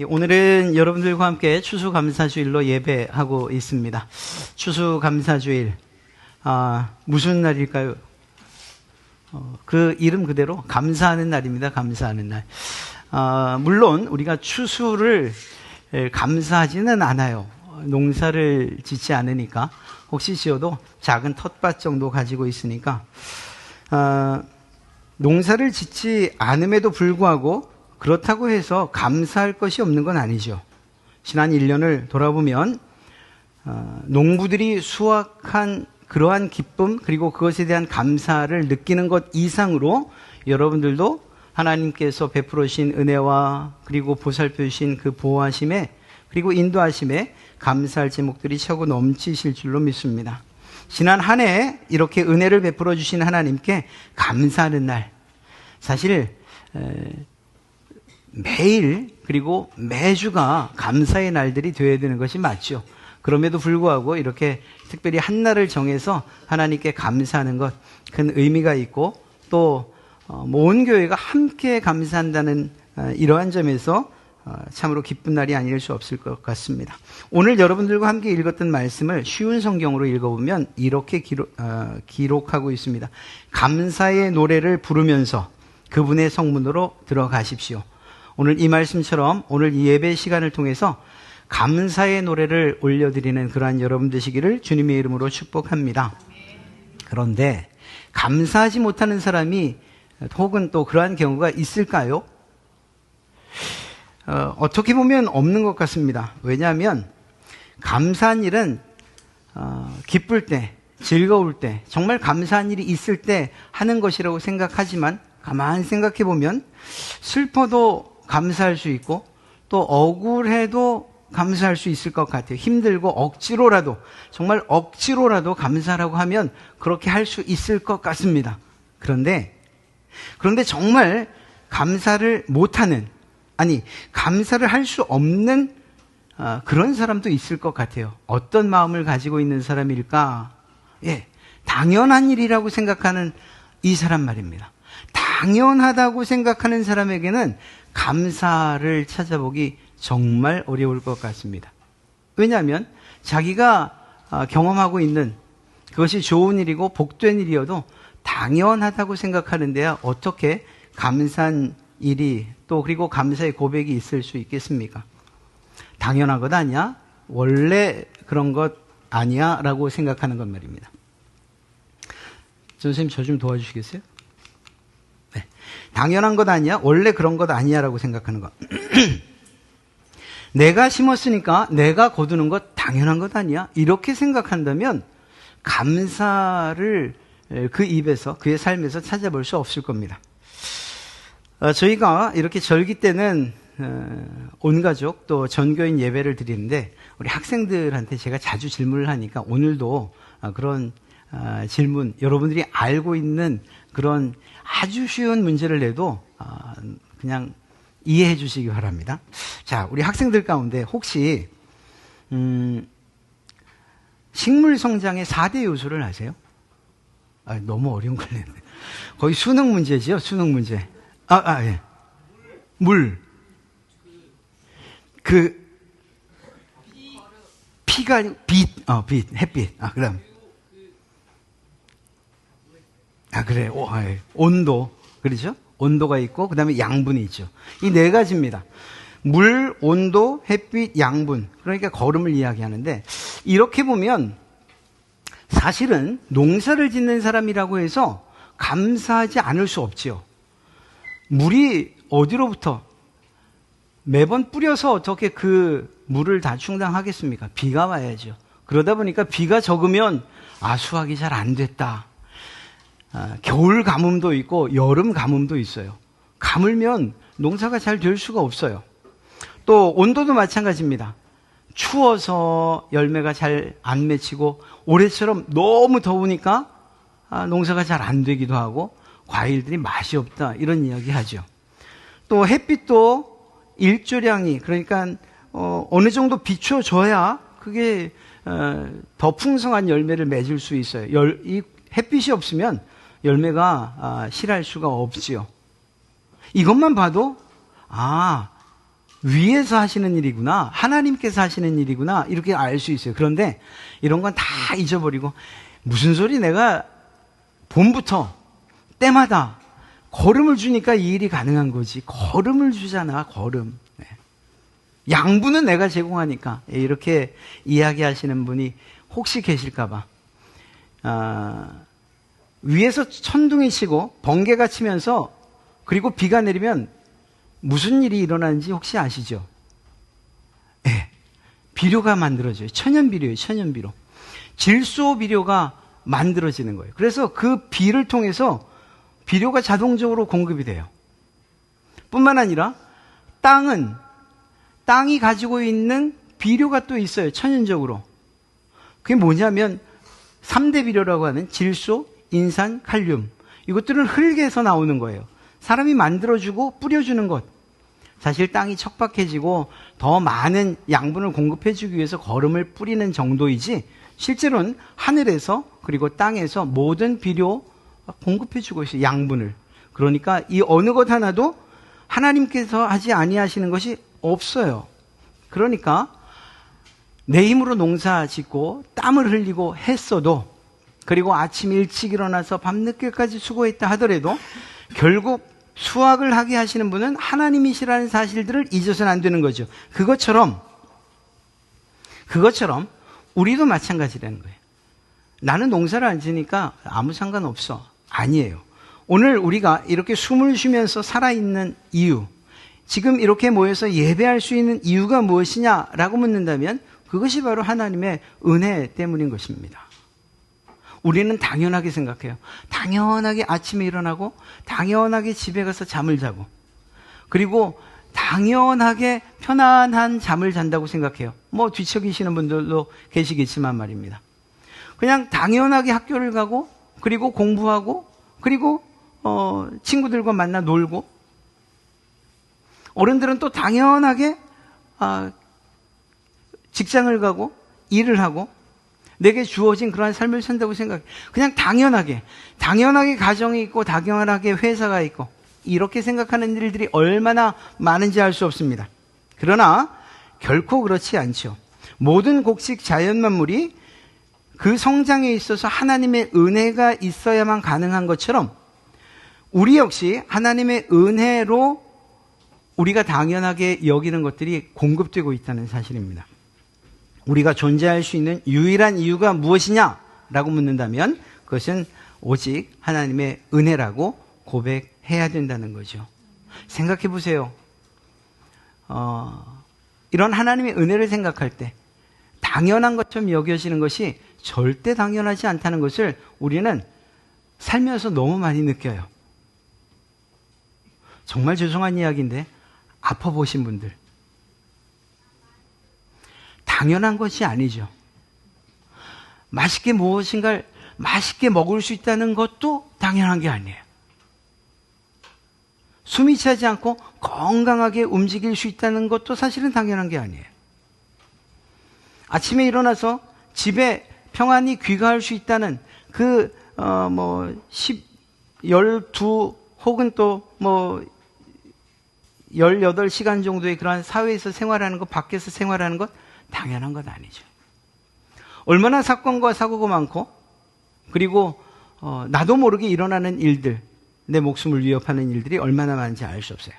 오늘은 여러분들과 함께 추수감사주일로 예배하고 있습니다. 추수감사주일, 무슨 날일까요? 그 이름 그대로 감사하는 날입니다. 감사하는 날. 물론 우리가 추수를 감사하지는 않아요. 농사를 짓지 않으니까. 혹시 지어도 작은 텃밭 정도 가지고 있으니까. 농사를 짓지 않음에도 불구하고 그렇다고 해서 감사할 것이 없는 건 아니죠. 지난 1년을 돌아보면 농부들이 수확한 그러한 기쁨 그리고 그것에 대한 감사를 느끼는 것 이상으로 여러분들도 하나님께서 베풀어 주신 은혜와 그리고 보살펴 주신 그 보호하심에 그리고 인도하심에 감사할 제목들이 차고 넘치실 줄로 믿습니다. 지난 한 해 이렇게 은혜를 베풀어 주신 하나님께 감사하는 날, 사실 매일 그리고 매주가 감사의 날들이 되어야 되는 것이 맞죠. 그럼에도 불구하고 이렇게 특별히 한 날을 정해서 하나님께 감사하는 것 큰 의미가 있고 또 온 교회가 함께 감사한다는 이러한 점에서 참으로 기쁜 날이 아닐 수 없을 것 같습니다. 오늘 여러분들과 함께 읽었던 말씀을 쉬운 성경으로 읽어보면 이렇게 기록하고 있습니다. 감사의 노래를 부르면서 그분의 성문으로 들어가십시오. 오늘 이 말씀처럼 오늘 이 예배 시간을 통해서 감사의 노래를 올려드리는 그러한 여러분 되시기를 주님의 이름으로 축복합니다. 그런데 감사하지 못하는 사람이 혹은 또 그러한 경우가 있을까요? 어떻게 보면 없는 것 같습니다. 왜냐하면 감사한 일은 기쁠 때, 즐거울 때, 정말 감사한 일이 있을 때 하는 것이라고 생각하지만 가만히 생각해 보면 슬퍼도 감사할 수 있고 또 억울해도 감사할 수 있을 것 같아요. 힘들고 억지로라도 정말 억지로라도 감사라고 하면 그렇게 할 수 있을 것 같습니다. 그런데 정말 감사를 못하는, 아니 감사를 할 수 없는 그런 사람도 있을 것 같아요. 어떤 마음을 가지고 있는 사람일까? 당연한 일이라고 생각하는 이 사람 말입니다. 당연하다고 생각하는 사람에게는 감사를 찾아보기 정말 어려울 것 같습니다. 왜냐하면 자기가 경험하고 있는 그것이 좋은 일이고 복된 일이어도 당연하다고 생각하는데야 어떻게 감사한 일이 또 그리고 감사의 고백이 있을 수 있겠습니까? 당연한 것 아니야? 원래 그런 것 아니야? 라고 생각하는 것 말입니다. 선생님 저 좀 도와주시겠어요? 네. 당연한 것 아니야? 원래 그런 것 아니야? 라고 생각하는 것. 내가 심었으니까 내가 거두는 것 당연한 것 아니야? 이렇게 생각한다면 감사를 그 입에서 그의 삶에서 찾아볼 수 없을 겁니다. 저희가 이렇게 절기 때는 온 가족 또 전교인 예배를 드리는데 우리 학생들한테 제가 자주 질문을 하니까 오늘도 그런 질문, 여러분들이 알고 있는 그런 아주 쉬운 문제를 내도 그냥 이해해 주시기 바랍니다. 자, 우리 학생들 가운데 혹시 식물 성장의 4대 요소를 아세요? 너무 어려운 걸 냈네. 거의 수능 문제지요, 수능 문제. 예. 물. 피가 아니고 빛, 햇빛. 그다음. 그래. 온도. 그렇죠? 온도가 있고, 그 다음에 양분이 있죠. 이 네 가지입니다. 물, 온도, 햇빛, 양분. 그러니까 걸음을 이야기하는데, 이렇게 보면 사실은 농사를 짓는 사람이라고 해서 감사하지 않을 수 없지요. 물이 어디로부터 매번 뿌려서 어떻게 그 물을 다 충당하겠습니까? 비가 와야죠. 그러다 보니까 비가 적으면 수확이 잘 안 됐다. 겨울 가뭄도 있고 여름 가뭄도 있어요. 가물면 농사가 잘 될 수가 없어요. 또 온도도 마찬가지입니다. 추워서 열매가 잘 안 맺히고 올해처럼 너무 더우니까 농사가 잘 안 되기도 하고 과일들이 맛이 없다 이런 이야기 하죠. 또 햇빛도 일조량이 그러니까 어느 정도 비춰줘야 그게 더 풍성한 열매를 맺을 수 있어요. 이 햇빛이 없으면 열매가 실할 수가 없지요. 이것만 봐도 위에서 하시는 일이구나. 하나님께서 하시는 일이구나. 이렇게 알 수 있어요. 그런데 이런 건 다 잊어버리고 무슨 소리 내가 봄부터 때마다 거름을 주니까 이 일이 가능한 거지. 거름을 주잖아. 거름. 네. 양분은 내가 제공하니까. 이렇게 이야기하시는 분이 혹시 계실까 봐. 위에서 천둥이 치고 번개가 치면서 그리고 비가 내리면 무슨 일이 일어나는지 혹시 아시죠? 네. 비료가 만들어져요. 천연비료예요. 천연비료. 질소비료가 만들어지는 거예요. 그래서 그 비를 통해서 비료가 자동적으로 공급이 돼요. 뿐만 아니라 땅이 가지고 있는 비료가 또 있어요. 천연적으로. 그게 뭐냐면 3대 비료라고 하는 질소, 인산, 칼륨. 이것들은 흙에서 나오는 거예요. 사람이 만들어주고 뿌려주는 것. 사실 땅이 척박해지고 더 많은 양분을 공급해주기 위해서 거름을 뿌리는 정도이지 실제로는 하늘에서 그리고 땅에서 모든 비료 공급해주고 있어요. 양분을. 그러니까 이 어느 것 하나도 하나님께서 하지 아니하시는 것이 없어요. 그러니까 내 힘으로 농사 짓고 땀을 흘리고 했어도 그리고 아침 일찍 일어나서 밤늦게까지 수고했다 하더라도 결국 수확을 하게 하시는 분은 하나님이시라는 사실들을 잊어서는 안 되는 거죠. 그것처럼 우리도 마찬가지라는 거예요. 나는 농사를 안 지니까 아무 상관없어. 아니에요. 오늘 우리가 이렇게 숨을 쉬면서 살아있는 이유, 지금 이렇게 모여서 예배할 수 있는 이유가 무엇이냐라고 묻는다면 그것이 바로 하나님의 은혜 때문인 것입니다. 우리는 당연하게 생각해요. 당연하게 아침에 일어나고 당연하게 집에 가서 잠을 자고 그리고 당연하게 편안한 잠을 잔다고 생각해요. 뭐 뒤척이시는 분들도 계시겠지만 말입니다. 그냥 당연하게 학교를 가고 그리고 공부하고 그리고 친구들과 만나 놀고 어른들은 또 당연하게 직장을 가고 일을 하고 내게 주어진 그러한 삶을 산다고 생각해. 그냥 당연하게 가정이 있고 당연하게 회사가 있고 이렇게 생각하는 일들이 얼마나 많은지 알 수 없습니다. 그러나 결코 그렇지 않죠. 모든 곡식 자연 만물이 그 성장에 있어서 하나님의 은혜가 있어야만 가능한 것처럼 우리 역시 하나님의 은혜로 우리가 당연하게 여기는 것들이 공급되고 있다는 사실입니다. 우리가 존재할 수 있는 유일한 이유가 무엇이냐라고 묻는다면 그것은 오직 하나님의 은혜라고 고백해야 된다는 거죠. 생각해 보세요. 이런 하나님의 은혜를 생각할 때 당연한 것처럼 여겨지는 것이 절대 당연하지 않다는 것을 우리는 살면서 너무 많이 느껴요. 정말 죄송한 이야기인데 아파보신 분들 당연한 것이 아니죠. 맛있게 무엇인가를 맛있게 먹을 수 있다는 것도 당연한 게 아니에요. 숨이 차지 않고 건강하게 움직일 수 있다는 것도 사실은 당연한 게 아니에요. 아침에 일어나서 집에 평안히 귀가할 수 있다는 12 혹은 또 18시간 정도의 그러한 사회에서 생활하는 것, 밖에서 생활하는 것 당연한 건 아니죠. 얼마나 사건과 사고가 많고 그리고 나도 모르게 일어나는 일들, 내 목숨을 위협하는 일들이 얼마나 많은지 알 수 없어요.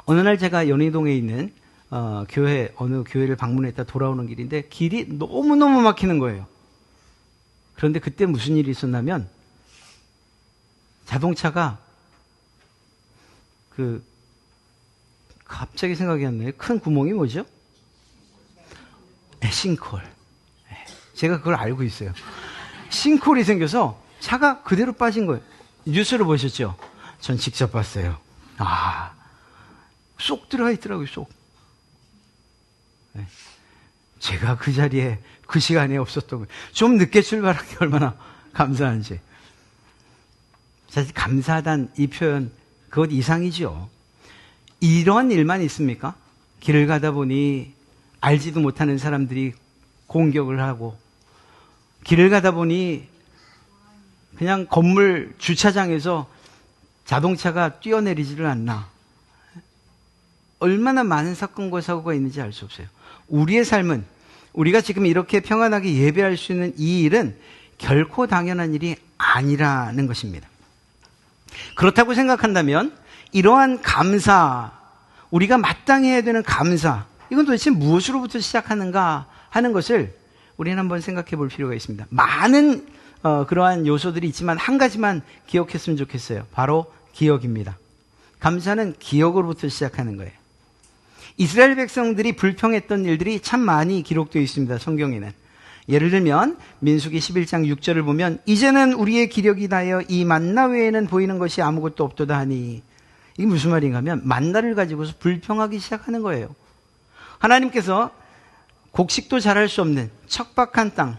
어느 날 제가 연희동에 있는 어느 교회를 방문했다 돌아오는 길인데 길이 너무너무 막히는 거예요. 그런데 그때 무슨 일이 있었냐면 자동차가 갑자기 생각이 안 나요. 큰 구멍이 뭐죠? 싱크홀. 제가 그걸 알고 있어요. 싱크홀이 생겨서 차가 그대로 빠진 거예요. 뉴스를 보셨죠? 전 직접 봤어요. 쏙 들어가 있더라고요, 쏙. 제가 그 자리에 그 시간에 없었던 거예요. 좀 늦게 출발한 게 얼마나 감사한지. 사실 감사하다는 이 표현, 그것 이상이죠. 이런 일만 있습니까? 길을 가다 보니 알지도 못하는 사람들이 공격을 하고 길을 가다 보니 그냥 건물 주차장에서 자동차가 뛰어내리지를 않나. 얼마나 많은 사건과 사고가 있는지 알 수 없어요. 우리의 삶은, 우리가 지금 이렇게 평안하게 예배할 수 있는 이 일은 결코 당연한 일이 아니라는 것입니다. 그렇다고 생각한다면 이러한 감사, 우리가 마땅히 해야 되는 감사, 이건 도대체 무엇으로부터 시작하는가 하는 것을 우리는 한번 생각해 볼 필요가 있습니다. 많은 그러한 요소들이 있지만 한 가지만 기억했으면 좋겠어요. 바로 기억입니다. 감사는 기억으로부터 시작하는 거예요. 이스라엘 백성들이 불평했던 일들이 참 많이 기록되어 있습니다. 성경에는. 예를 들면 민수기 11장 6절을 보면 이제는 우리의 기력이 다하여 이 만나 외에는 보이는 것이 아무것도 없도다 하니, 이게 무슨 말인가 하면 만나를 가지고서 불평하기 시작하는 거예요. 하나님께서 곡식도 자랄 수 없는 척박한 땅,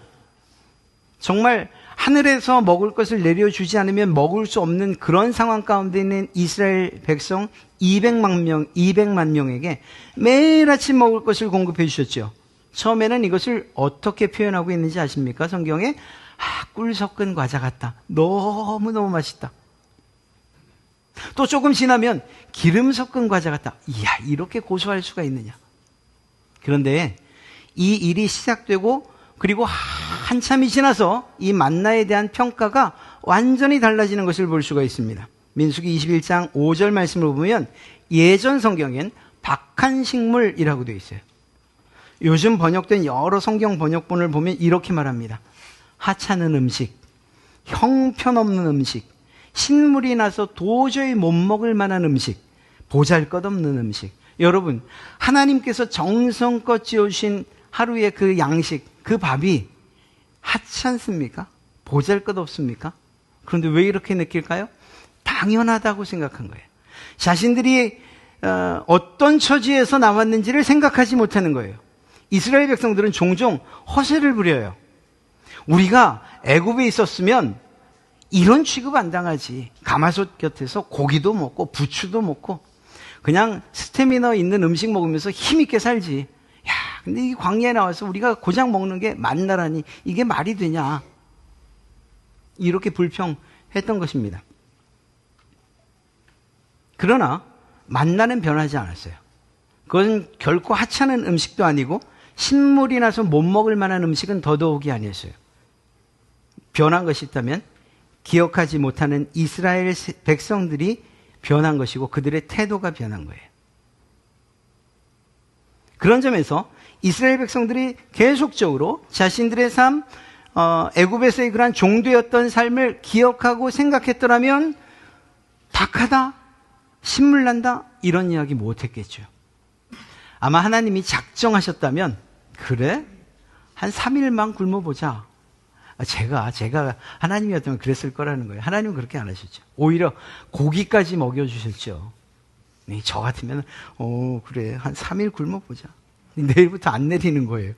정말 하늘에서 먹을 것을 내려주지 않으면 먹을 수 없는 그런 상황 가운데 있는 이스라엘 백성 200만 명에게 매일 아침 먹을 것을 공급해 주셨죠. 처음에는 이것을 어떻게 표현하고 있는지 아십니까? 성경에 꿀 섞은 과자 같다. 너무너무 맛있다. 또 조금 지나면 기름 섞은 과자 같다. 이야, 이렇게 고소할 수가 있느냐. 그런데 이 일이 시작되고 그리고 한참이 지나서 이 만나에 대한 평가가 완전히 달라지는 것을 볼 수가 있습니다. 민수기 21장 5절 말씀을 보면 예전 성경엔 박한식물이라고 되어 있어요. 요즘 번역된 여러 성경 번역본을 보면 이렇게 말합니다. 하찮은 음식, 형편없는 음식, 신물이 나서 도저히 못 먹을 만한 음식, 보잘것없는 음식. 여러분, 하나님께서 정성껏 지어주신 하루의 그 양식, 그 밥이 하찮습니까? 보잘것없습니까? 그런데 왜 이렇게 느낄까요? 당연하다고 생각한 거예요. 자신들이 어떤 처지에서 나왔는지를 생각하지 못하는 거예요. 이스라엘 백성들은 종종 허세를 부려요. 우리가 애굽에 있었으면 이런 취급 안 당하지. 가마솥 곁에서 고기도 먹고 부추도 먹고 그냥 스태미너 있는 음식 먹으면서 힘있게 살지. 야, 근데 이 광야에 나와서 우리가 고작 먹는 게 만나라니 이게 말이 되냐. 이렇게 불평했던 것입니다. 그러나 만나는 변하지 않았어요. 그것은 결코 하찮은 음식도 아니고 신물이 나서 못 먹을 만한 음식은 더더욱이 아니었어요. 변한 것이 있다면 기억하지 못하는 이스라엘 백성들이 변한 것이고 그들의 태도가 변한 거예요. 그런 점에서 이스라엘 백성들이 계속적으로 자신들의 삶, 애굽에서의 그러한 종되었던 삶을 기억하고 생각했더라면 박하다, 신물난다 이런 이야기 못했겠죠. 아마 하나님이 작정하셨다면 그래? 한 3일만 굶어보자. 제가 하나님이었다면 그랬을 거라는 거예요. 하나님은 그렇게 안 하셨죠. 오히려 고기까지 먹여주셨죠. 저 같으면 그래 한 3일 굶어보자. 내일부터 안 내리는 거예요.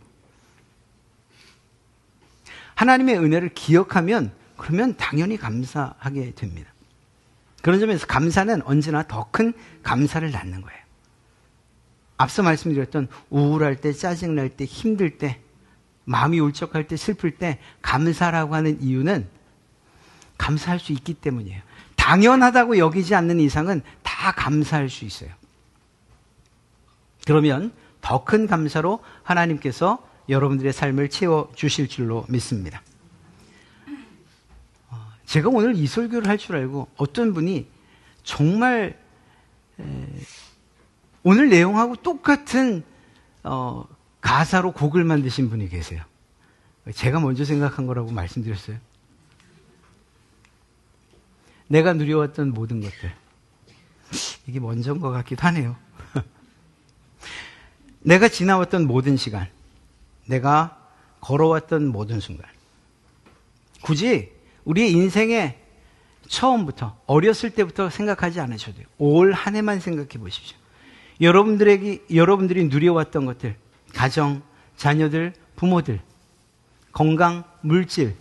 하나님의 은혜를 기억하면 그러면 당연히 감사하게 됩니다. 그런 점에서 감사는 언제나 더 큰 감사를 낳는 거예요. 앞서 말씀드렸던 우울할 때, 짜증날 때, 힘들 때, 마음이 울적할 때, 슬플 때 감사라고 하는 이유는 감사할 수 있기 때문이에요. 당연하다고 여기지 않는 이상은 다 감사할 수 있어요. 그러면 더 큰 감사로 하나님께서 여러분들의 삶을 채워주실 줄로 믿습니다. 제가 오늘 이 설교를 할 줄 알고 어떤 분이 정말 오늘 내용하고 똑같은 가사로 곡을 만드신 분이 계세요. 제가 먼저 생각한 거라고 말씀드렸어요. 내가 누려왔던 모든 것들. 이게 먼저인 것 같기도 하네요. 내가 지나왔던 모든 시간, 내가 걸어왔던 모든 순간. 굳이 우리의 인생의 처음부터, 어렸을 때부터 생각하지 않으셔도 돼요. 올 한 해만 생각해 보십시오. 여러분들이 누려왔던 것들, 가정, 자녀들, 부모들, 건강, 물질,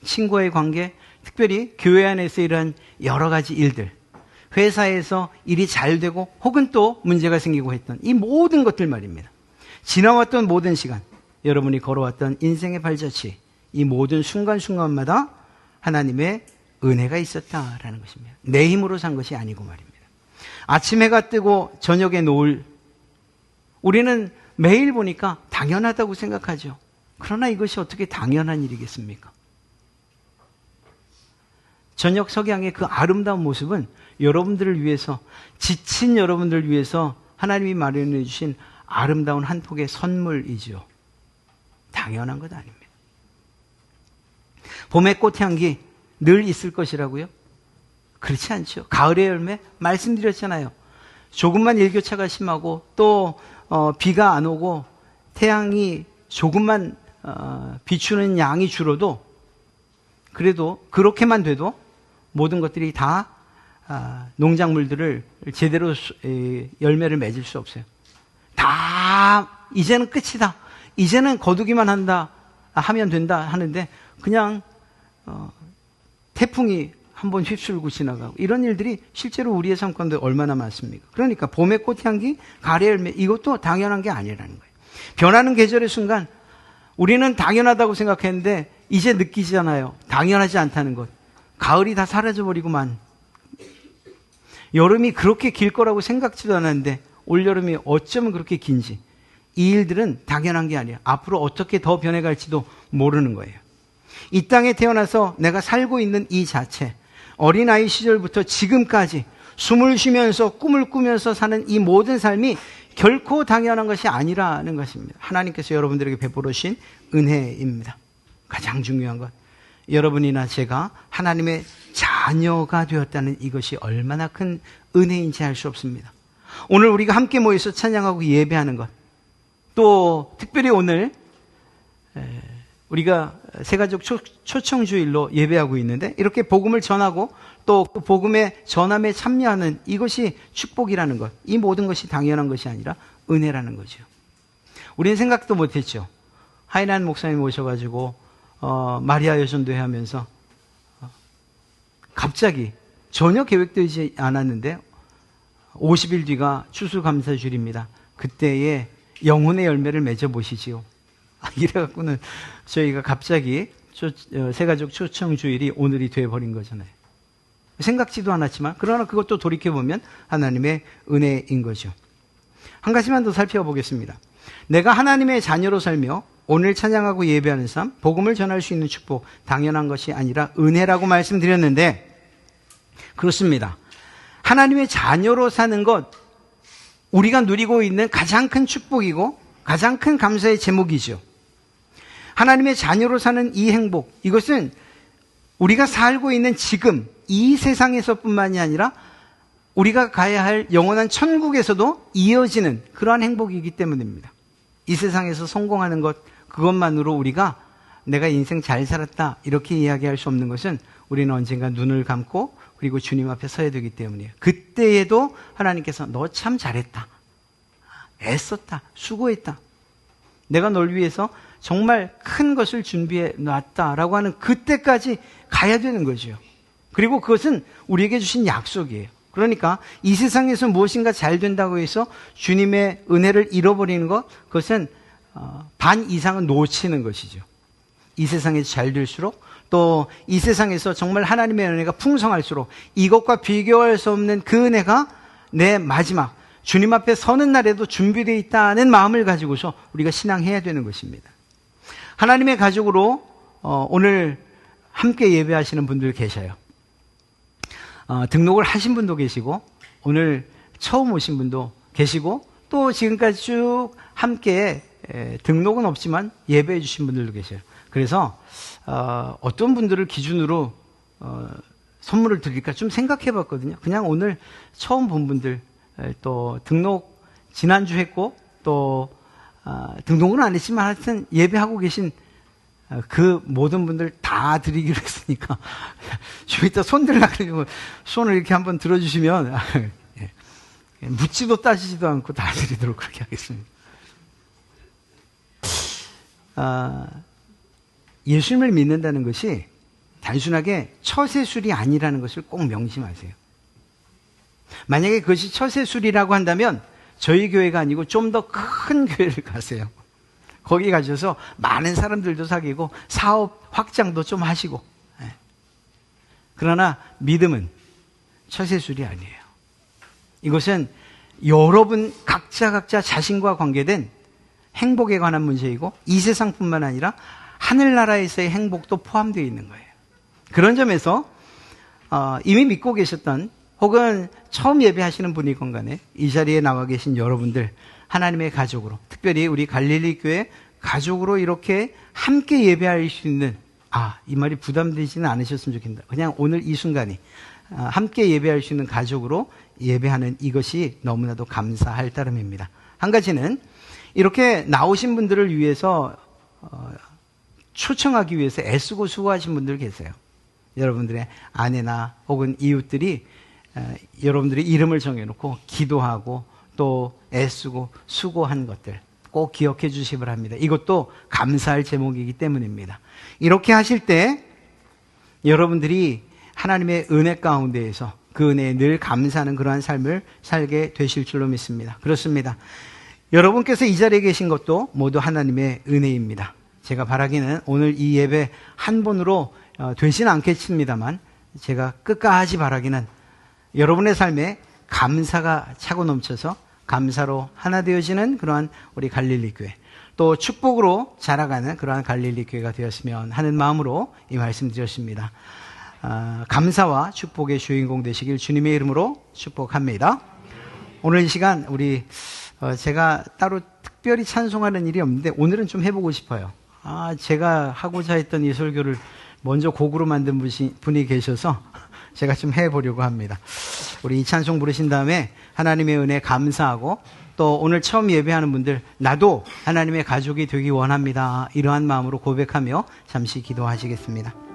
친구와의 관계, 특별히 교회 안에서 이런 여러 가지 일들, 회사에서 일이 잘 되고 혹은 또 문제가 생기고 했던 이 모든 것들 말입니다. 지나왔던 모든 시간, 여러분이 걸어왔던 인생의 발자취, 이 모든 순간순간마다 하나님의 은혜가 있었다라는 것입니다. 내 힘으로 산 것이 아니고 말입니다. 아침 해가 뜨고 저녁에 노을. 우리는 매일 보니까 당연하다고 생각하죠. 그러나 이것이 어떻게 당연한 일이겠습니까? 저녁 석양의 그 아름다운 모습은 여러분들을 위해서, 지친 여러분들을 위해서 하나님이 마련해 주신 아름다운 한 폭의 선물이죠. 당연한 것 아닙니다. 봄의 꽃향기 늘 있을 것이라고요? 그렇지 않죠. 가을의 열매 말씀드렸잖아요. 조금만 일교차가 심하고 또 비가 안 오고 태양이 조금만 비추는 양이 줄어도, 그래도 그렇게만 돼도 모든 것들이 다 농작물들을 제대로 열매를 맺을 수 없어요. 다 이제는 끝이다, 이제는 거두기만 한다 하면 된다 하는데 그냥 태풍이 한번 휩쓸고 지나가고, 이런 일들이 실제로 우리의 삶 가운데 얼마나 많습니까? 그러니까 봄의 꽃향기, 가을의 열매, 이것도 당연한 게 아니라는 거예요. 변하는 계절의 순간 우리는 당연하다고 생각했는데 이제 느끼잖아요. 당연하지 않다는 것. 가을이 다 사라져버리고만, 여름이 그렇게 길 거라고 생각지도 않았는데 올여름이 어쩌면 그렇게 긴지, 이 일들은 당연한 게 아니에요. 앞으로 어떻게 더 변해갈지도 모르는 거예요. 이 땅에 태어나서 내가 살고 있는 이 자체, 어린아이 시절부터 지금까지 숨을 쉬면서 꿈을 꾸면서 사는 이 모든 삶이 결코 당연한 것이 아니라는 것입니다. 하나님께서 여러분들에게 베풀어 주신 은혜입니다. 가장 중요한 것, 여러분이나 제가 하나님의 자녀가 되었다는 이것이 얼마나 큰 은혜인지 알 수 없습니다. 오늘 우리가 함께 모여서 찬양하고 예배하는 것, 또 특별히 오늘 우리가 새가족 초청주일로 예배하고 있는데, 이렇게 복음을 전하고 또 그 복음의 전함에 참여하는 이것이 축복이라는 것, 이 모든 것이 당연한 것이 아니라 은혜라는 거죠. 우리는 생각도 못했죠. 하이난 목사님 오셔가지고 마리아 여전도회 하면서 갑자기 전혀 계획되지 않았는데 50일 뒤가 추수감사주일입니다. 그때에 영혼의 열매를 맺어보시지요. 이래갖고는 저희가 갑자기 새가족 초청주일이 오늘이 돼버린 거잖아요. 생각지도 않았지만, 그러나 그것도 돌이켜보면 하나님의 은혜인 거죠. 한 가지만 더 살펴보겠습니다. 내가 하나님의 자녀로 살며 오늘 찬양하고 예배하는 삶, 복음을 전할 수 있는 축복, 당연한 것이 아니라 은혜라고 말씀드렸는데, 그렇습니다. 하나님의 자녀로 사는 것, 우리가 누리고 있는 가장 큰 축복이고 가장 큰 감사의 제목이죠. 하나님의 자녀로 사는 이 행복, 이것은 우리가 살고 있는 지금 이 세상에서뿐만이 아니라 우리가 가야 할 영원한 천국에서도 이어지는 그러한 행복이기 때문입니다. 이 세상에서 성공하는 것, 그것만으로 우리가 내가 인생 잘 살았다 이렇게 이야기할 수 없는 것은 우리는 언젠가 눈을 감고 그리고 주님 앞에 서야 되기 때문이에요. 그때에도 하나님께서 너 참 잘했다, 애썼다, 수고했다, 내가 널 위해서 정말 큰 것을 준비해 놨다라고 하는 그때까지 가야 되는 거죠. 그리고 그것은 우리에게 주신 약속이에요. 그러니까 이 세상에서 무엇인가 잘 된다고 해서 주님의 은혜를 잃어버리는 것, 그것은 반 이상은 놓치는 것이죠. 이 세상에서 잘 될수록, 또 이 세상에서 정말 하나님의 은혜가 풍성할수록 이것과 비교할 수 없는 그 은혜가 내 마지막 주님 앞에 서는 날에도 준비되어 있다는 마음을 가지고서 우리가 신앙해야 되는 것입니다. 하나님의 가족으로 오늘 함께 예배하시는 분들 계셔요. 등록을 하신 분도 계시고 오늘 처음 오신 분도 계시고 또 지금까지 쭉 함께 등록은 없지만 예배해 주신 분들도 계셔요. 그래서 어떤 분들을 기준으로 선물을 드릴까 좀 생각해 봤거든요. 그냥 오늘 처음 본 분들, 또 등록 지난주 했고 또 등록은 안 했지만 하여튼 예배하고 계신 그 모든 분들 다 드리기로 했으니까 좀 이따 손 들라고 손을 이렇게 한번 들어주시면 묻지도 따지지도 않고 다 드리도록 그렇게 하겠습니다. 예수님을 믿는다는 것이 단순하게 처세술이 아니라는 것을 꼭 명심하세요. 만약에 그것이 처세술이라고 한다면 저희 교회가 아니고 좀 더 큰 교회를 가세요. 거기 가셔서 많은 사람들도 사귀고 사업 확장도 좀 하시고. 그러나 믿음은 처세술이 아니에요. 이것은 여러분 각자 자신과 관계된 행복에 관한 문제이고 이 세상뿐만 아니라 하늘나라에서의 행복도 포함되어 있는 거예요. 그런 점에서 이미 믿고 계셨던 혹은 처음 예배하시는 분이건 간에 이 자리에 나와 계신 여러분들 하나님의 가족으로, 특별히 우리 갈릴리 교회 가족으로 이렇게 함께 예배할 수 있는, 이 말이 부담되지는 않으셨으면 좋겠다. 그냥 오늘 이 순간이 함께 예배할 수 있는 가족으로 예배하는 이것이 너무나도 감사할 따름입니다. 한 가지는 이렇게 나오신 분들을 위해서 초청하기 위해서 애쓰고 수고하신 분들 계세요. 여러분들의 아내나 혹은 이웃들이 여러분들의 이름을 정해놓고 기도하고 또 애쓰고 수고한 것들 꼭 기억해 주시기 바랍니다. 이것도 감사할 제목이기 때문입니다. 이렇게 하실 때 여러분들이 하나님의 은혜 가운데에서 그 은혜에 늘 감사하는 그러한 삶을 살게 되실 줄로 믿습니다. 그렇습니다. 여러분께서 이 자리에 계신 것도 모두 하나님의 은혜입니다. 제가 바라기는 오늘 이 예배 한 번으로 되지는 않겠습니다만 제가 끝까지 바라기는 여러분의 삶에 감사가 차고 넘쳐서 감사로 하나 되어지는 그러한 우리 갈릴리 교회, 또 축복으로 자라가는 그러한 갈릴리 교회가 되었으면 하는 마음으로 이 말씀 드렸습니다. 감사와 축복의 주인공 되시길 주님의 이름으로 축복합니다. 오늘 이 시간 우리 제가 따로 특별히 찬송하는 일이 없는데 오늘은 좀 해보고 싶어요. 제가 하고자 했던 이 설교를 먼저 곡으로 만든 분이 계셔서 제가 좀 해보려고 합니다. 우리 이 찬송 부르신 다음에 하나님의 은혜 감사하고 또 오늘 처음 예배하는 분들 나도 하나님의 가족이 되기 원합니다. 이러한 마음으로 고백하며 잠시 기도하시겠습니다.